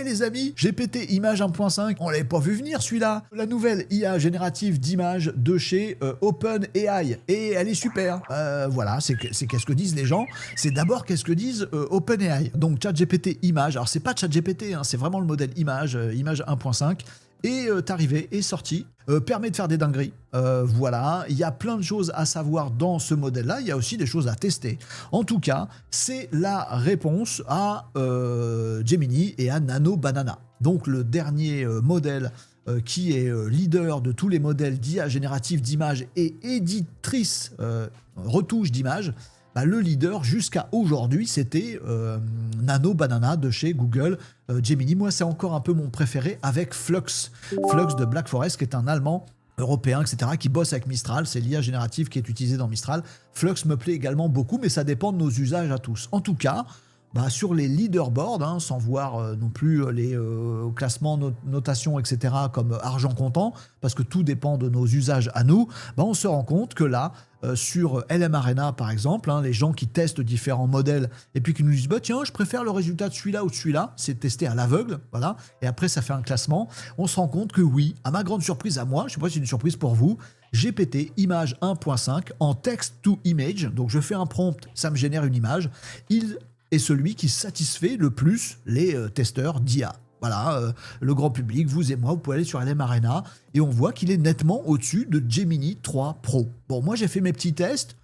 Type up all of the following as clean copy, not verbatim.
les amis, GPT Image 1.5, on l'avait pas vu venir celui-là. La nouvelle IA générative d'images de chez OpenAI. Et elle est super. Voilà, c'est qu'est-ce que disent les gens. C'est d'abord qu'est-ce que disent OpenAI. Donc ChatGPT Image, alors c'est pas ChatGPT, hein, c'est vraiment le modèle Image, Image 1.5. Est arrivé, est sorti, permet de faire des dingueries. Voilà, il y a plein de choses à savoir dans ce modèle-là, il y a aussi des choses à tester. En tout cas, c'est la réponse à Gemini et à Nano Banana. Donc le dernier modèle qui est leader de tous les modèles d'IA générative d'images et éditrice retouche d'images. Bah, le leader jusqu'à aujourd'hui, c'était Nano Banana de chez Google. Gemini, moi, c'est encore un peu mon préféré avec Flux. Flux de Black Forest, qui est un Allemand européen, etc., qui bosse avec Mistral. C'est l'IA générative qui est utilisée dans Mistral. Flux me plaît également beaucoup, mais ça dépend de nos usages à tous. En tout cas, bah, sur les leaderboards, hein, sans voir non plus les classements, notations, etc., comme argent comptant, parce que tout dépend de nos usages à nous, bah, on se rend compte que là, sur LM Arena par exemple, hein, les gens qui testent différents modèles et puis qui nous disent bah, tiens, je préfère le résultat de celui-là ou de celui-là, c'est testé à l'aveugle, voilà, et après ça fait un classement, on se rend compte que oui, à ma grande surprise à moi, je ne sais pas si c'est une surprise pour vous, GPT Image 1.5 en text to image, donc je fais un prompt, ça me génère une image, il est celui qui satisfait le plus les testeurs d'IA. Voilà, le grand public, vous et moi, vous pouvez aller sur LM Arena et on voit qu'il est nettement au-dessus de Gemini 3 Pro. Bon, moi j'ai fait mes petits tests,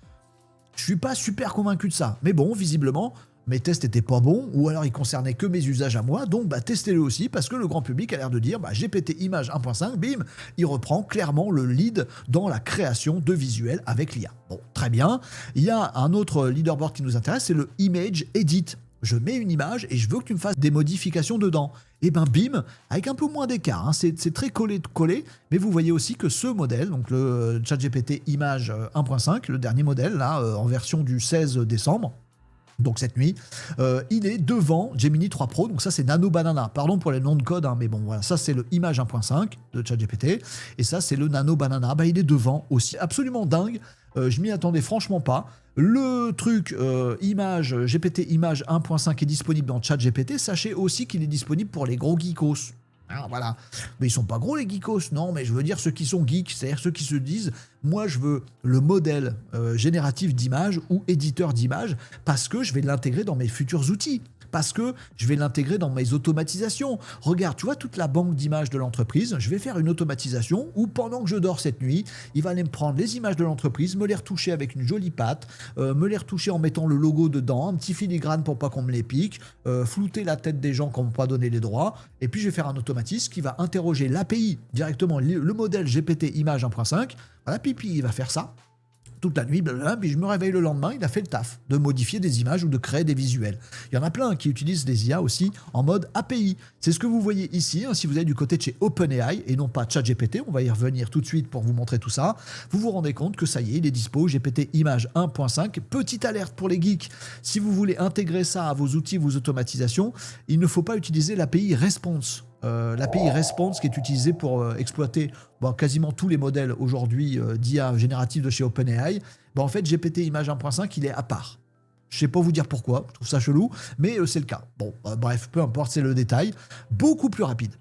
je suis pas super convaincu de ça, mais bon, visiblement, mes tests étaient pas bons ou alors ils concernaient que mes usages à moi, donc bah, testez-le aussi parce que le grand public a l'air de dire bah, GPT Image 1.5, bim, il reprend clairement le lead dans la création de visuels avec l'IA. Bon, très bien. Il y a un autre leaderboard qui nous intéresse, c'est le Image Edit. Je mets une image et je veux que tu me fasses des modifications dedans. Et ben bim, avec un peu moins d'écart, hein, c'est très collé, mais vous voyez aussi que ce modèle, donc le ChatGPT Image 1.5, le dernier modèle, là, en version du 16 décembre, donc cette nuit, il est devant Gemini 3 Pro, donc ça c'est Nano Banana, pardon pour les noms de code, hein, mais bon voilà, ça c'est le Image 1.5 de ChatGPT, et ça c'est le Nano Banana, bah, il est devant aussi, absolument dingue, je m'y attendais franchement pas. Le truc Image, GPT Image 1.5 est disponible dans ChatGPT, sachez aussi qu'il est disponible pour les gros geekos. Ah, voilà. Mais ils sont pas gros les geekos, non, mais je veux dire ceux qui sont geeks, c'est-à-dire ceux qui se disent moi je veux le modèle génératif d'image ou éditeur d'image parce que je vais l'intégrer dans mes futurs outils. Parce que je vais l'intégrer dans mes automatisations. Regarde, tu vois toute la banque d'images de l'entreprise, je vais faire une automatisation où pendant que je dors cette nuit, il va aller me prendre les images de l'entreprise, me les retoucher avec une jolie patte, me les retoucher en mettant le logo dedans, un petit filigrane pour pas qu'on me les pique, flouter la tête des gens qui n'ont pas donné les droits, et puis je vais faire un automatisme qui va interroger l'API directement, le modèle GPT Image 1.5, voilà, pipi, il va faire ça. Toute la nuit, blablabla, puis je me réveille le lendemain, il a fait le taf de modifier des images ou de créer des visuels. Il y en a plein qui utilisent des IA aussi en mode API. C'est ce que vous voyez ici, hein, si vous êtes du côté de chez OpenAI et non pas ChatGPT, on va y revenir tout de suite pour vous montrer tout ça. Vous vous rendez compte que ça y est, il est dispo, GPT Image 1.5. Petite alerte pour les geeks, si vous voulez intégrer ça à vos outils, vos automatisations, il ne faut pas utiliser l'API Response. L'API Response qui est utilisée pour exploiter quasiment tous les modèles aujourd'hui d'IA générative de chez OpenAI, en fait GPT Image 1.5 il est à part. Je ne sais pas vous dire pourquoi, je trouve ça chelou, mais c'est le cas. Bon, bref, peu importe, c'est le détail. Beaucoup plus rapide.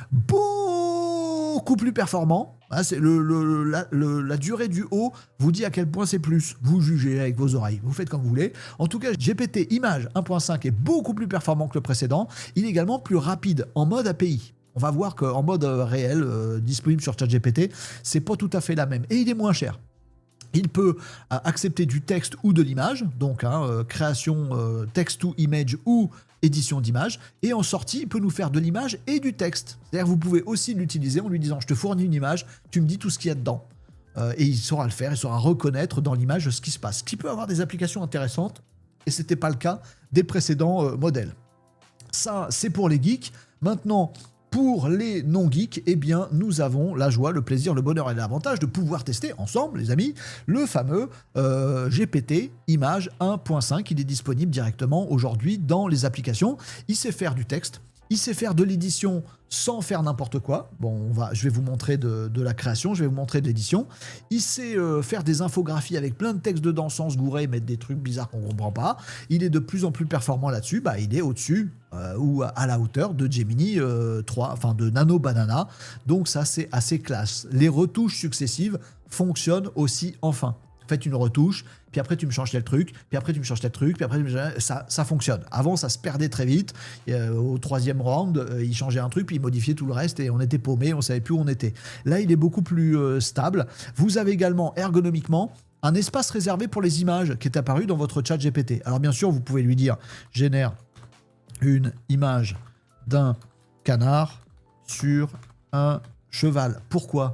Beaucoup plus performant. Hein, c'est la durée du haut vous dit à quel point c'est plus. Vous jugez avec vos oreilles. Vous faites comme vous voulez. En tout cas, GPT Image 1.5 est beaucoup plus performant que le précédent. Il est également plus rapide en mode API. On va voir qu'en mode réel, disponible sur ChatGPT, c'est pas tout à fait la même. Et il est moins cher. Il peut accepter du texte ou de l'image, donc création text to image ou édition d'image, et en sortie, il peut nous faire de l'image et du texte. C'est-à-dire que vous pouvez aussi l'utiliser en lui disant « je te fournis une image, tu me dis tout ce qu'il y a dedans ». Et il saura le faire, il saura reconnaître dans l'image ce qui se passe. Ce qui peut avoir des applications intéressantes, et ce n'était pas le cas des précédents modèles. Ça, c'est pour les geeks. Maintenant, pour les non-geeks, eh bien, nous avons la joie, le plaisir, le bonheur et l'avantage de pouvoir tester ensemble, les amis, le fameux GPT Image 1.5. Il est disponible directement aujourd'hui dans les applications. Il sait faire du texte, Il sait faire de l'édition sans faire n'importe quoi. Bon, je vais vous montrer de la création, je vais vous montrer de l'édition. Il sait faire des infographies avec plein de textes dedans sans se gourer, mettre des trucs bizarres qu'on ne comprend pas. Il est de plus en plus performant là-dessus. Bah, il est au-dessus ou à la hauteur de Gemini 3, enfin de Nano Banana. Donc ça, c'est assez classe. Les retouches successives fonctionnent aussi enfin. Faites une retouche, puis après tu me changes tel truc, puis après tu me changes tel truc, puis après ça fonctionne. Avant ça se perdait très vite, au 3e round, il changeait un truc, puis il modifiait tout le reste et on était paumé, on savait plus où on était. Là il est beaucoup plus stable. Vous avez également ergonomiquement un espace réservé pour les images qui est apparu dans votre chat GPT. Alors bien sûr vous pouvez lui dire génère une image d'un canard sur un cheval. Pourquoi ?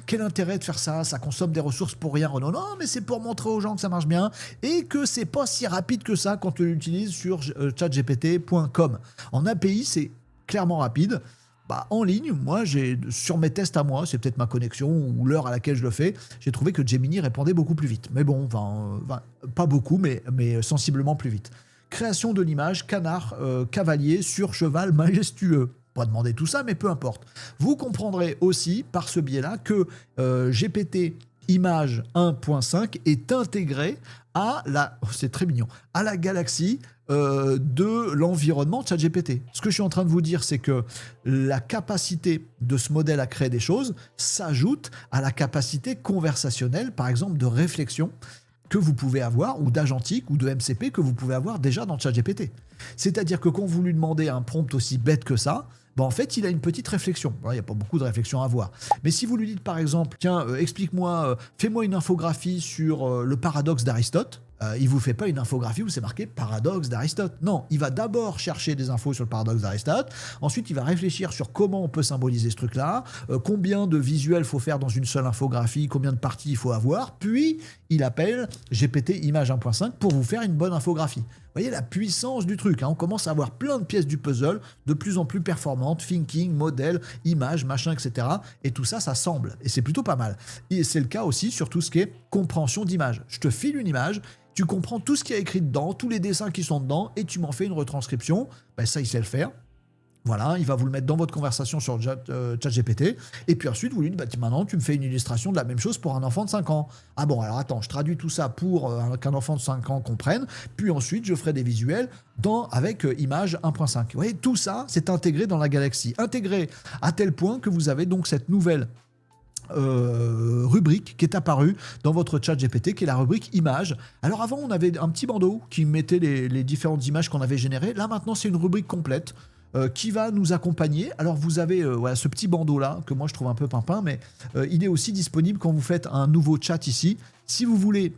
Quel intérêt de faire ça? Ça consomme des ressources pour rien. Non, mais c'est pour montrer aux gens que ça marche bien et que c'est pas si rapide que ça quand on l'utilise sur chatgpt.com. En API, c'est clairement rapide. En ligne, moi, sur mes tests à moi, c'est peut-être ma connexion ou l'heure à laquelle je le fais, j'ai trouvé que Gemini répondait beaucoup plus vite. Mais bon, pas beaucoup, mais sensiblement plus vite. Création de l'image, canard cavalier sur cheval majestueux. Pas demander tout ça, mais peu importe. Vous comprendrez aussi par ce biais-là que GPT Image 1.5 est intégré à c'est très mignon, à la galaxie de l'environnement ChatGPT. Ce que je suis en train de vous dire, c'est que la capacité de ce modèle à créer des choses s'ajoute à la capacité conversationnelle, par exemple de réflexion, que vous pouvez avoir, ou d'agentique, ou de MCP que vous pouvez avoir déjà dans ChatGPT. C'est-à-dire que quand vous lui demandez un prompt aussi bête que ça, en fait, il a une petite réflexion. Il n'y a pas beaucoup de réflexion à avoir. Mais si vous lui dites, par exemple, tiens, explique-moi, fais-moi une infographie sur le paradoxe d'Aristote, il vous fait pas une infographie où c'est marqué paradoxe d'Aristote. Non, il va d'abord chercher des infos sur le paradoxe d'Aristote, ensuite il va réfléchir sur comment on peut symboliser ce truc-là, combien de visuels faut faire dans une seule infographie, combien de parties il faut avoir, puis il appelle GPT Image 1.5 pour vous faire une bonne infographie. Vous voyez la puissance du truc, hein. On commence à avoir plein de pièces du puzzle de plus en plus performantes, thinking, modèle, image, machin, etc. Et tout ça, ça semble. Et c'est plutôt pas mal. Et c'est le cas aussi sur tout ce qui est compréhension d'image. Je te file une image, tu comprends tout ce qu'il y a écrit dedans, tous les dessins qui sont dedans, et tu m'en fais une retranscription. Ça, il sait le faire. Voilà, il va vous le mettre dans votre conversation sur ChatGPT. Et puis ensuite, vous lui dites, maintenant, tu me fais une illustration de la même chose pour un enfant de 5 ans. Ah bon, alors attends, je traduis tout ça pour qu'un enfant de 5 ans comprenne. Puis ensuite, je ferai des visuels avec Image 1.5. Vous voyez, tout ça, c'est intégré dans la galaxie. Intégré à tel point que vous avez donc cette nouvelle rubrique qui est apparue dans votre chat GPT, qui est la rubrique images. Alors avant, on avait un petit bandeau qui mettait les différentes images qu'on avait générées. Là, maintenant, c'est une rubrique complète qui va nous accompagner. Alors vous avez ce petit bandeau là que moi je trouve un peu pimpin, mais il est aussi disponible quand vous faites un nouveau chat ici. Si vous voulez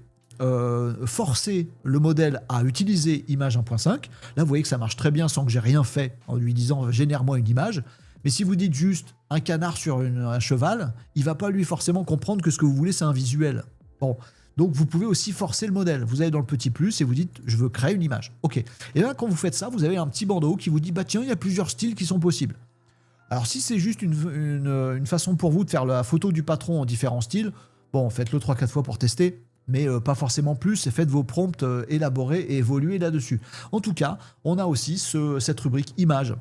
forcer le modèle à utiliser Image 1.5, là vous voyez que ça marche très bien sans que j'ai rien fait en lui disant génère-moi une image. Mais si vous dites juste un canard sur un cheval, il va pas lui forcément comprendre que ce que vous voulez c'est un visuel. Bon. Donc, vous pouvez aussi forcer le modèle. Vous allez dans le petit plus et vous dites « je veux créer une image ». OK. Et là, quand vous faites ça, vous avez un petit bandeau qui vous dit « tiens, il y a plusieurs styles qui sont possibles ». Alors, si c'est juste une façon pour vous de faire la photo du patron en différents styles, bon, faites-le 3-4 fois pour tester, mais pas forcément plus, et faites vos prompts élaborés et évoluer là-dessus. En tout cas, on a aussi cette rubrique images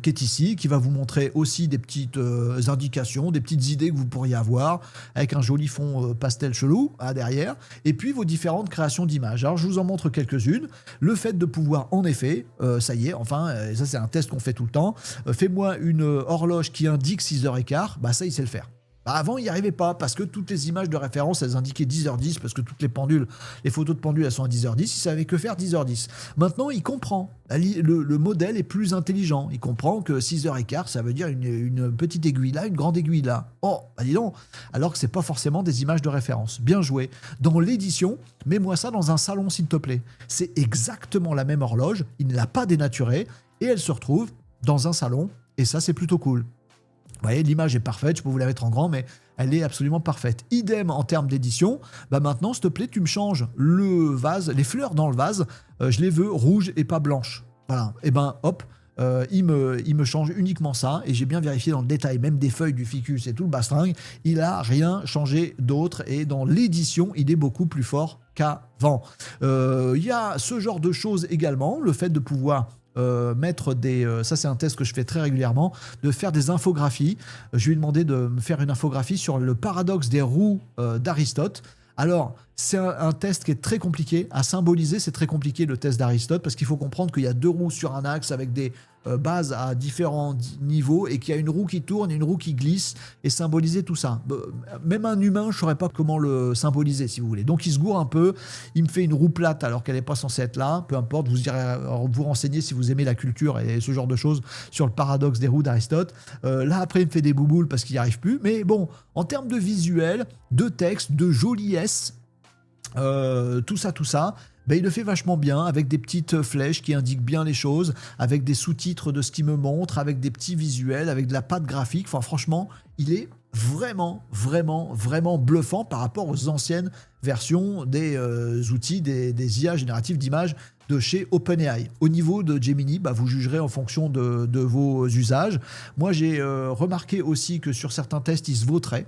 qui est ici, qui va vous montrer aussi des petites indications, des petites idées que vous pourriez avoir, avec un joli fond pastel chelou derrière, et puis vos différentes créations d'images. Alors je vous en montre quelques-unes. Le fait de pouvoir, en effet, ça y est, enfin, ça c'est un test qu'on fait tout le temps, fais-moi une horloge qui indique 6h15, ça il sait le faire. Avant, il n'y arrivait pas, parce que toutes les images de référence, elles indiquaient 10h10, parce que toutes les photos de pendules, elles sont à 10h10, il savait que faire 10h10. Maintenant, il comprend. Le modèle est plus intelligent. Il comprend que 6h15, ça veut dire une petite aiguille là, une grande aiguille là. Oh, dis donc. Alors que c'est pas forcément des images de référence. Bien joué. Dans l'édition, mets-moi ça dans un salon, s'il te plaît. C'est exactement la même horloge, il ne l'a pas dénaturée, et elle se retrouve dans un salon, et ça, c'est plutôt cool. Vous voyez, l'image est parfaite, je peux vous la mettre en grand, mais elle est absolument parfaite. Idem en termes d'édition, maintenant, s'il te plaît, tu me changes le vase, les fleurs dans le vase, je les veux rouges et pas blanches. Voilà, et hop, il me change uniquement ça, et j'ai bien vérifié dans le détail, même des feuilles du ficus et tout le bastringue, il n'a rien changé d'autre, et dans l'édition, il est beaucoup plus fort qu'avant. Il y a ce genre de choses également, le fait de pouvoir mettre des... ça, c'est un test que je fais très régulièrement, de faire des infographies. Je lui ai demandé de me faire une infographie sur le paradoxe des roues d'Aristote. Alors, c'est un test qui est très compliqué à symboliser. C'est très compliqué le test d'Aristote parce qu'il faut comprendre qu'il y a 2 roues sur un axe avec des bases à différents niveaux et qu'il y a une roue qui tourne et une roue qui glisse et symboliser tout ça. Même un humain, je ne saurais pas comment le symboliser si vous voulez. Donc il se gourre un peu. Il me fait une roue plate alors qu'elle n'est pas censée être là. Peu importe, vous irez vous renseigner si vous aimez la culture et ce genre de choses sur le paradoxe des roues d'Aristote. Là, après, il me fait des bouboules parce qu'il n'y arrive plus. Mais bon, en termes de visuel, de texte, de joliesse, tout ça, ben il le fait vachement bien, avec des petites flèches qui indiquent bien les choses, avec des sous-titres de ce qu'il me montre, avec des petits visuels, avec de la patte graphique. Enfin, franchement, il est vraiment bluffant par rapport aux anciennes versions des outils, des IA génératives d'images de chez OpenAI. Au niveau de Gemini, bah, vous jugerez en fonction de vos usages. Moi, j'ai remarqué aussi que sur certains tests, il se vautrait.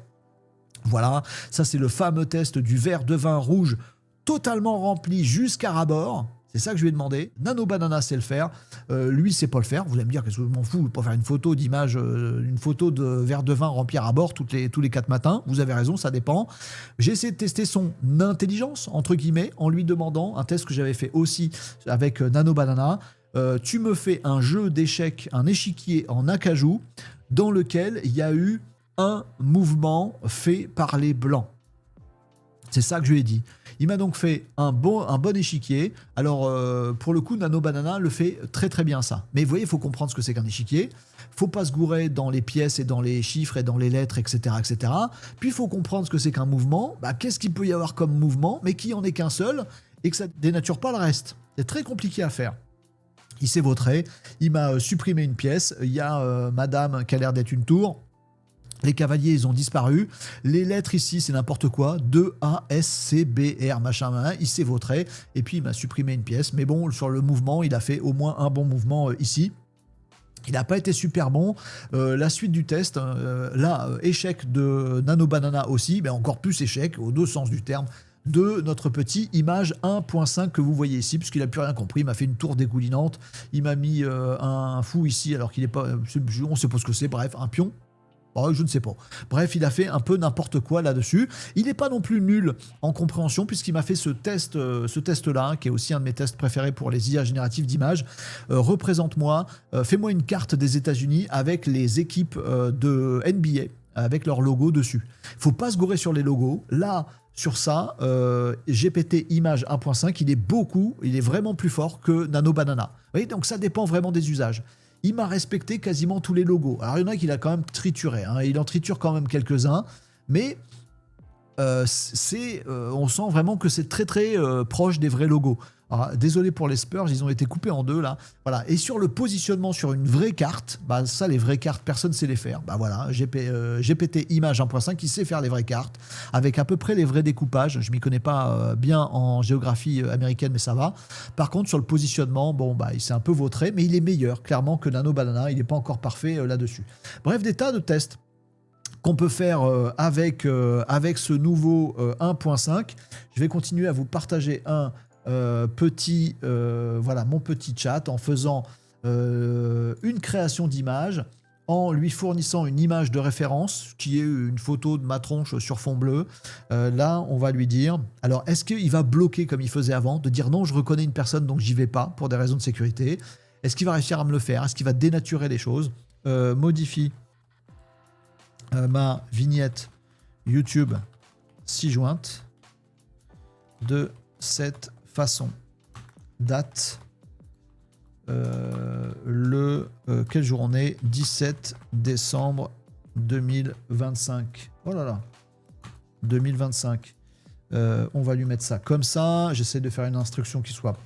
Voilà, ça c'est le fameux test du verre de vin rouge totalement rempli jusqu'à ras-bord. C'est ça que je lui ai demandé. Nano Banana sait le faire. Lui, sait pas le faire. Vous allez me dire, qu'est-ce que je m'en fous pour faire une photo d'image, une photo de verre de vin rempli à ras-bord tous les 4 matins. Vous avez raison, ça dépend. J'ai essayé de tester son intelligence, entre guillemets, en lui demandant un test que j'avais fait aussi avec Nano Banana. Tu me fais un jeu d'échecs, un échiquier en acajou, dans lequel il y a eu un mouvement fait par les blancs. C'est ça que je lui ai dit. Il m'a donc fait un bon échiquier. Alors, pour le coup, Nano Banana le fait très bien ça. Mais vous voyez, il faut comprendre ce que c'est qu'un échiquier. Faut pas se gourer dans les pièces et dans les chiffres et dans les lettres, etc. Puis, il faut comprendre ce que c'est qu'un mouvement. Bah, qu'est-ce qu'il peut y avoir comme mouvement, mais qui en est qu'un seul et que ça dénature pas le reste. C'est très compliqué à faire. Il s'est vautré. Il m'a supprimé une pièce. Il y a madame qui a l'air d'être une tour. Les cavaliers, ils ont disparu. Les lettres ici, c'est n'importe quoi. 2 A, S, C, B, R, machin. Il s'est vautré. Et puis, il m'a supprimé une pièce. Mais bon, sur le mouvement, il a fait au moins un bon mouvement ici. Il n'a pas été super bon. La suite du test, échec de Nano Banana aussi, mais encore plus échec, aux 2 sens du terme, de notre petit image 1.5 que vous voyez ici, puisqu'il n'a plus rien compris. Il m'a fait une tour dégoulinante. Il m'a mis un fou ici, alors qu'il n'est pas... on ne sait pas ce que c'est, bref, un pion. Oh, je ne sais pas. Bref, il a fait un peu n'importe quoi là-dessus. Il n'est pas non plus nul en compréhension puisqu'il m'a fait ce test-là, qui est aussi un de mes tests préférés pour les IA génératives d'images. Représente-moi, fais-moi une carte des États-Unis avec les équipes de NBA, avec leur logo dessus. Il ne faut pas se gourer sur les logos. Là, sur ça, GPT Image 1.5, il est vraiment plus fort que Nano Banana. Vous voyez, donc ça dépend vraiment des usages. Il m'a respecté quasiment tous les logos. Alors, il y en a qu'il a quand même trituré. Il en triture quand même quelques-uns. Mais on sent vraiment que c'est très proche des vrais logos. Alors, désolé pour les Spurs, ils ont été coupés en 2 là. Voilà. Et sur le positionnement sur une vraie carte, bah ça, les vraies cartes, personne ne sait les faire. Bah voilà, GPT Image 1.5, il sait faire les vraies cartes avec à peu près les vrais découpages. Je m'y connais pas bien en géographie américaine, mais ça va. Par contre, sur le positionnement, bon bah il s'est un peu vautré, mais il est meilleur clairement que Nano Banana. Il n'est pas encore parfait là-dessus. Bref, des tas de tests qu'on peut faire avec ce nouveau 1.5. Je vais continuer à vous partager mon petit chat en faisant une création d'image, en lui fournissant une image de référence qui est une photo de ma tronche sur fond bleu. Là, on va lui dire, alors est-ce qu'il va bloquer comme il faisait avant, de dire non, je reconnais une personne donc j'y vais pas pour des raisons de sécurité. Est-ce qu'il va réussir à me le faire? Est-ce qu'il va dénaturer les choses? Modifie ma vignette YouTube ci-jointe de cette façon. Date quel jour on est? 17 décembre 2025. Oh là là, 2025. On va lui mettre ça comme ça. J'essaie de faire une instruction qui soit...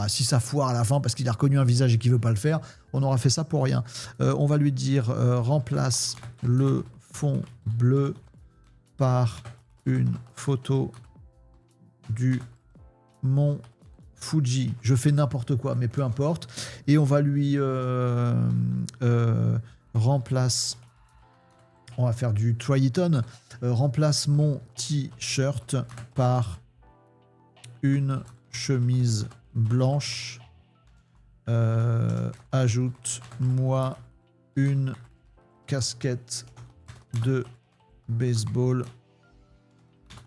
si ça foire à la fin parce qu'il a reconnu un visage et qu'il veut pas le faire, on aura fait ça pour rien. On va lui dire remplace le fond bleu par une photo du mont Fuji. Je fais n'importe quoi, mais peu importe. Et on va lui remplace. On va faire du Triton. Remplace mon t-shirt par une chemise blanche Ajoute-moi une casquette de baseball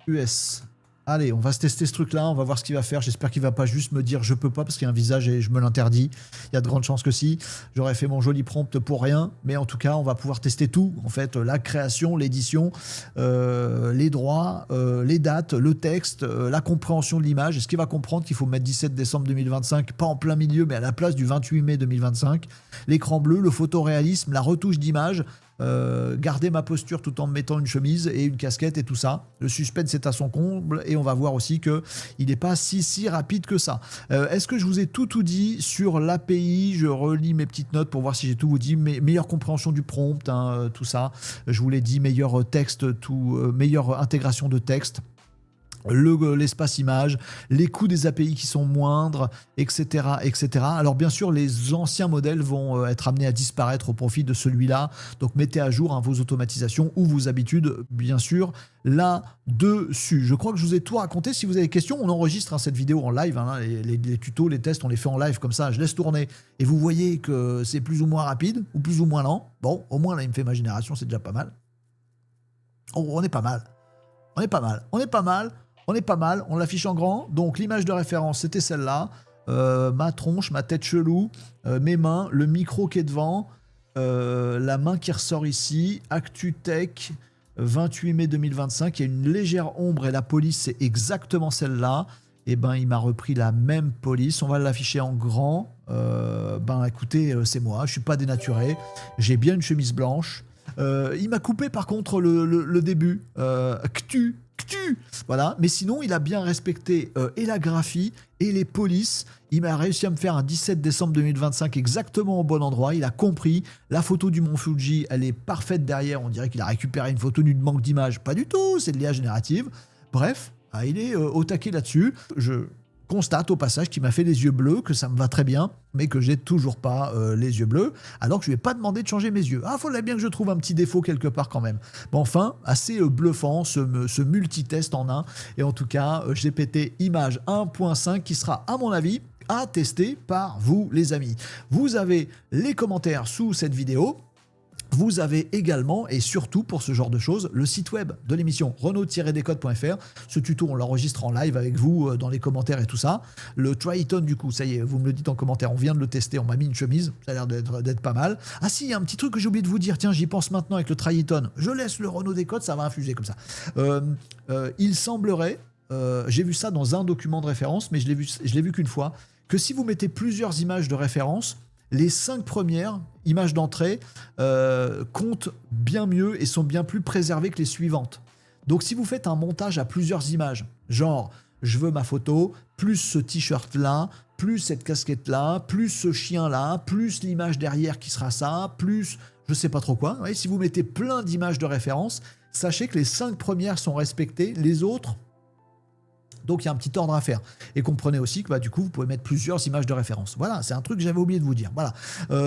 US. Allez, on va se tester ce truc-là, on va voir ce qu'il va faire. J'espère qu'il va pas juste me dire je peux pas parce qu'il y a un visage et je me l'interdis. Il y a de grandes chances que si. J'aurais fait mon joli prompt pour rien, mais en tout cas, on va pouvoir tester tout. En fait, la création, l'édition, les droits, les dates, le texte, la compréhension de l'image. Est-ce qu'il va comprendre qu'il faut mettre 17 décembre 2025, pas en plein milieu, mais à la place du 28 mai 2025. L'écran bleu, le photoréalisme, la retouche d'image. Garder ma posture tout en me mettant une chemise et une casquette et tout ça. Le suspense est à son comble et on va voir aussi que il n'est pas si rapide que ça. Est-ce que je vous ai tout dit sur l'API? Je relis mes petites notes pour voir si j'ai tout vous dit. Meilleure compréhension du prompt, hein, tout ça. Je vous l'ai dit, meilleur texte, meilleure intégration de texte. L'espace image, les coûts des API qui sont moindres, etc., etc. Alors bien sûr, les anciens modèles vont être amenés à disparaître au profit de celui-là. Donc mettez à jour vos automatisations ou vos habitudes, bien sûr, là-dessus. Je crois que je vous ai tout raconté. Si vous avez des questions, on enregistre cette vidéo en live. Les tutos, les tests, on les fait en live comme ça. Je laisse tourner et vous voyez que c'est plus ou moins rapide ou plus ou moins lent. Bon, au moins là, il me fait ma génération, c'est déjà pas mal. Oh, on est pas mal. On est pas mal. On est pas mal. On est pas mal, on l'affiche en grand. Donc l'image de référence, c'était celle-là. Ma tronche, ma tête chelou, mes mains, le micro qui est devant, la main qui ressort ici, ActuTech, 28 mai 2025. Il y a une légère ombre et la police, c'est exactement celle-là. Et ben, il m'a repris la même police. On va l'afficher en grand. Écoutez, c'est moi, je suis pas dénaturé. J'ai bien une chemise blanche. Il m'a coupé par contre le début. Voilà, mais sinon il a bien respecté et la graphie et les polices. Il m'a réussi à me faire un 17 décembre 2025 exactement au bon endroit. Il a compris. La photo du mont Fuji, elle est parfaite derrière. On dirait qu'il a récupéré une photo d'une banque d'images. Pas du tout, c'est de l'IA générative. Bref, il est au taquet là-dessus. Je constate au passage qu'il m'a fait les yeux bleus, que ça me va très bien, mais que j'ai toujours pas les yeux bleus, alors que je lui ai pas demandé de changer mes yeux. Ah, faudrait bien que je trouve un petit défaut quelque part quand même. Bon, enfin, assez bluffant ce multitest en un, et en tout cas, GPT Image 1.5 qui sera, à mon avis, à tester par vous, les amis. Vous avez les commentaires sous cette vidéo. Vous avez également, et surtout pour ce genre de choses, le site web de l'émission renault-décode.fr. Ce tuto, on l'enregistre en live avec vous dans les commentaires et tout ça. Le Triton, du coup, ça y est, vous me le dites en commentaire, on vient de le tester, on m'a mis une chemise, ça a l'air d'être pas mal. Ah si, il y a un petit truc que j'ai oublié de vous dire, tiens, j'y pense maintenant avec le Triton. Je laisse le Renault Décode, ça va infuser comme ça. Il semblerait, j'ai vu ça dans un document de référence, mais je l'ai vu qu'une fois, que si vous mettez plusieurs images de référence, les 5 premières images d'entrée comptent bien mieux et sont bien plus préservées que les suivantes. Donc si vous faites un montage à plusieurs images, genre je veux ma photo, plus ce t-shirt-là, plus cette casquette-là, plus ce chien-là, plus l'image derrière qui sera ça, plus je sais pas trop quoi. Ouais, si vous mettez plein d'images de référence, sachez que les 5 premières sont respectées, les autres... Donc, il y a un petit ordre à faire. Et comprenez aussi que du coup, vous pouvez mettre plusieurs images de référence. Voilà, c'est un truc que j'avais oublié de vous dire. Voilà.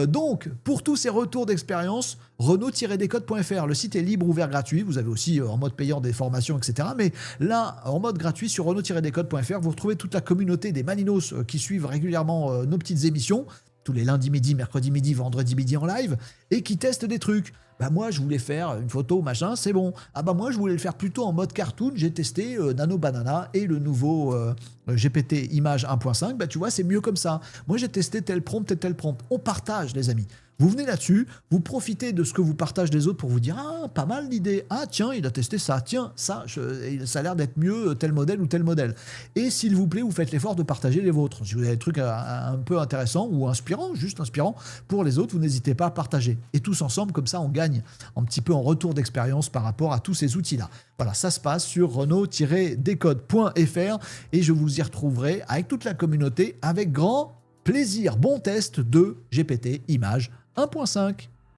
Donc, pour tous ces retours d'expérience, renault-décode.fr. Le site est libre, ouvert, gratuit. Vous avez aussi en mode payant des formations, etc. Mais là, en mode gratuit, sur renault-décode.fr, vous retrouvez toute la communauté des Maninos qui suivent régulièrement nos petites émissions, tous les lundis midi, mercredi midi, vendredi midi en live, et qui testent des trucs. Moi, je voulais faire une photo, machin, c'est bon. Moi, je voulais le faire plutôt en mode cartoon. J'ai testé Nano Banana et le nouveau GPT Image 1.5. Tu vois, c'est mieux comme ça. Moi, j'ai testé tel prompt et tel prompt. On partage, les amis. Vous venez là-dessus, vous profitez de ce que vous partagent les autres pour vous dire « Ah, pas mal l'idée. Ah, tiens, il a testé ça. Tiens, ça a l'air d'être mieux, tel modèle ou tel modèle. » Et s'il vous plaît, vous faites l'effort de partager les vôtres. Si vous avez des trucs un peu intéressants ou inspirants, juste inspirants, pour les autres, vous n'hésitez pas à partager. Et tous ensemble, comme ça, on gagne un petit peu en retour d'expérience par rapport à tous ces outils-là. Voilà, ça se passe sur renault-décode.fr et je vous y retrouverai avec toute la communauté avec grand plaisir. Bon test de GPT Image 1.5.